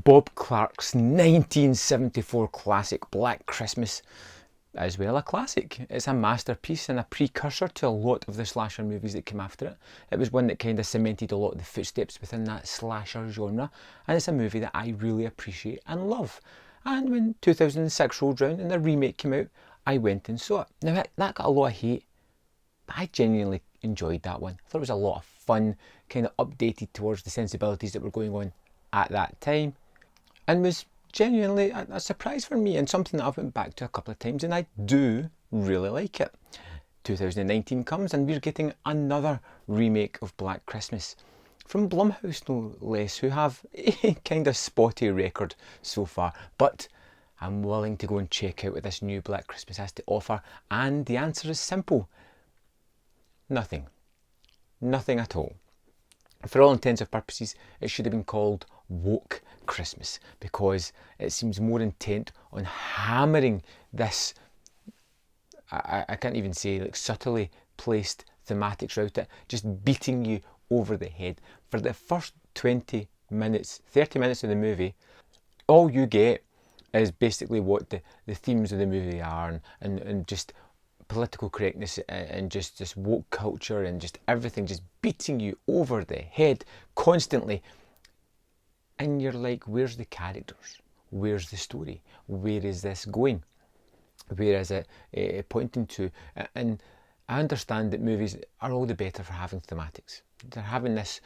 Bob Clark's 1974 classic Black Christmas, as well a classic. It's a masterpiece and a precursor to a lot of the slasher movies that came after it. It was one that kind of cemented a lot of the footsteps within that slasher genre, and it's a movie that I really appreciate and love. And when 2006 rolled round and the remake came out, I went and saw it. Now that got a lot of hate, but I genuinely enjoyed that one. I thought it was a lot of fun, kind of updated towards the sensibilities that were going on at that time, and was genuinely a surprise for me and something that I've went back to a couple of times, and I do really like it. 2019 comes and we're getting another remake of Black Christmas from Blumhouse, no less, who have a kind of spotty record so far, but I'm willing to go and check out what this new Black Christmas has to offer, and the answer is simple: nothing. Nothing at all. For all intents and purposes, it should have been called Woke Christmas, because it seems more intent on hammering this, I can't even say, like, subtly placed thematics throughout it, just beating you over the head. For the first 30 minutes of the movie, all you get is basically what the themes of the movie are, and just political correctness and just this woke culture and just everything just beating you over the head constantly. And you're like, where's the characters? Where's the story? Where is this going? Where is it pointing to? And I understand that movies are all the better for having thematics. They're having this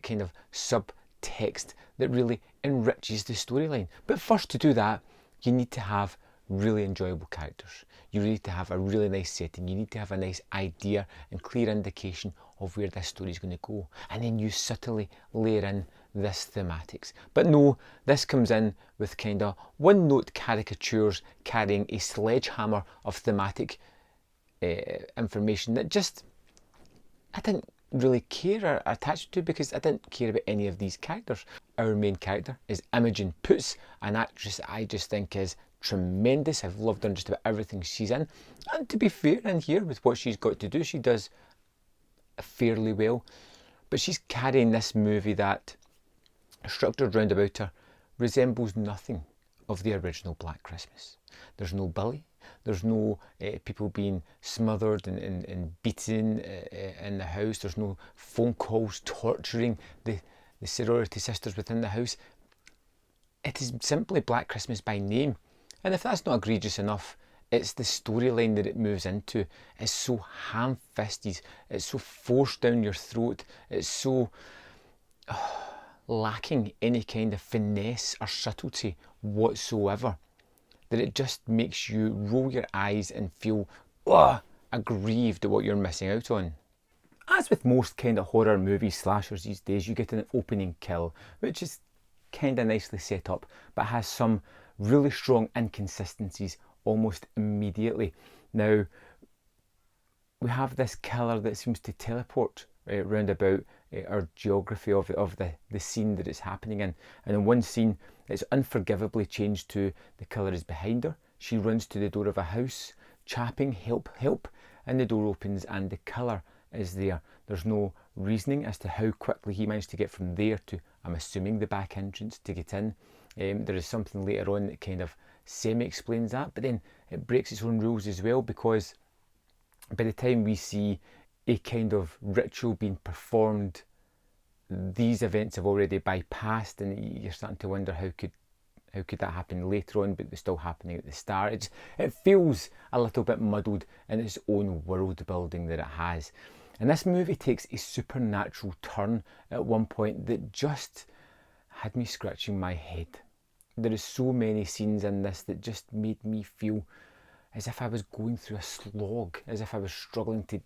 kind of subtext that really enriches the storyline. But first, to do that, you need to have really enjoyable characters. You need to have a really nice setting. You need to have a nice idea and clear indication of where this story is going to go. And then you subtly layer in this thematics. But no, this comes in with kind of one-note caricatures carrying a sledgehammer of thematic information that just I didn't really care or attach to, because I didn't care about any of these characters. Our main character is Imogen Poots, an actress I just think is tremendous. I've loved her in just about everything she's in, and to be fair, in here with what she's got to do, she does fairly well. But she's carrying this movie that, structured round about her, resembles nothing of the original Black Christmas. There's no Billy, there's no people being smothered and beaten in the house, there's no phone calls torturing the sorority sisters within the house. It is simply Black Christmas by name. And if that's not egregious enough, it's the storyline that it moves into. It's so ham-fisted, it's so forced down your throat, it's so lacking any kind of finesse or subtlety whatsoever, that it just makes you roll your eyes and feel aggrieved at what you're missing out on. As with most kind of horror movie slashers these days, you get an opening kill, which is kind of nicely set up, but has some really strong inconsistencies almost immediately. Now, we have this killer that seems to teleport round about our geography of the scene that it's happening in. And in one scene, it's unforgivably changed to the killer is behind her. She runs to the door of a house, chapping, help, help, and the door opens and the killer is there. There's no reasoning as to how quickly he managed to get from there to, I'm assuming, the back entrance to get in. There is something later on that kind of semi-explains that, but then it breaks its own rules as well, because by the time we see a kind of ritual being performed, these events have already bypassed, and you're starting to wonder how could that happen later on, but they're still happening at the start. It feels a little bit muddled in its own world building that it has. And this movie takes a supernatural turn at one point that just had me scratching my head. There is so many scenes in this that just made me feel as if I was going through a slog, as if I was struggling to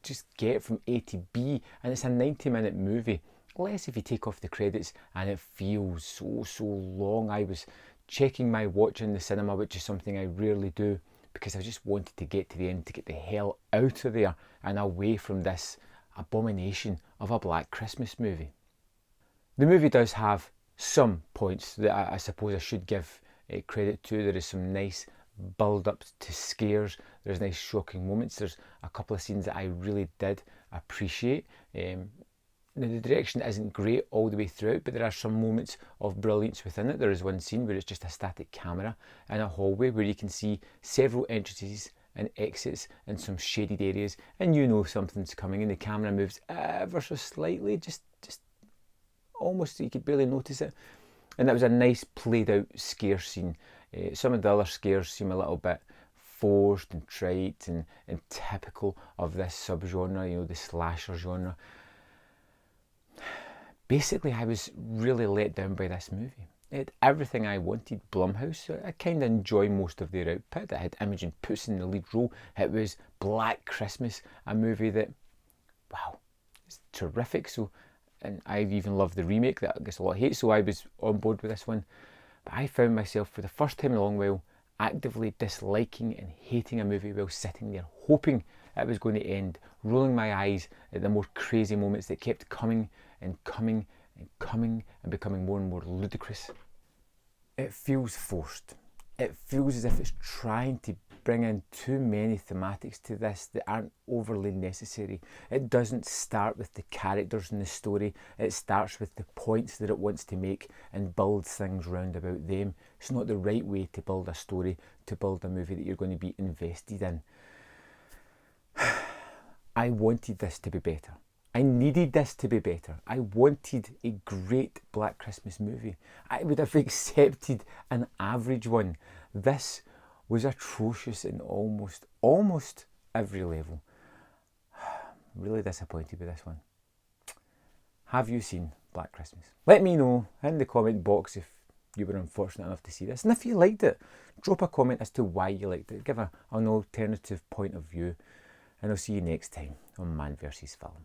just get from A to B. And it's a 90-minute movie, less if you take off the credits, and it feels so long. I was checking my watch in the cinema, which is something I rarely do, because I just wanted to get to the end, to get the hell out of there and away from this abomination of a Black Christmas movie. The movie does have some points that I suppose I should give credit to. There is some nice build up to scares, there's nice shocking moments, there's a couple of scenes that I really did appreciate. Now, the direction isn't great all the way throughout, but there are some moments of brilliance within it. There is one scene where it's just a static camera in a hallway where you can see several entrances and exits in some shaded areas, and you know something's coming, and the camera moves ever so slightly, just almost you could barely notice it. And that was a nice played out scare scene. Some of the other scares seem a little bit forced and trite and typical of this subgenre, you know, the slasher genre. Basically, I was really let down by this movie. It had everything I wanted. Blumhouse, I kind of enjoy most of their output. It had Imogen Poots in the lead role. It was Black Christmas, a movie that, wow, it's terrific. So, and I even loved the remake that gets a lot of hate, so I was on board with this one. But I found myself, for the first time in a long while, actively disliking and hating a movie while sitting there, hoping it was going to end, rolling my eyes at the more crazy moments that kept coming and coming and coming and becoming more and more ludicrous. It feels forced. It feels as if it's trying to bring in too many thematics to this that aren't overly necessary. It doesn't start with the characters in the story. It starts with the points that it wants to make and builds things round about them. It's not the right way to build a story, to build a movie that you're going to be invested in. I wanted this to be better. I needed this to be better. I wanted a great Black Christmas movie. I would have accepted an average one. This was atrocious in almost every level. Really disappointed with this one. Have you seen Black Christmas? Let me know in the comment box if you were unfortunate enough to see this. And if you liked it, drop a comment as to why you liked it. Give an alternative point of view. And I'll see you next time on Man vs. Film.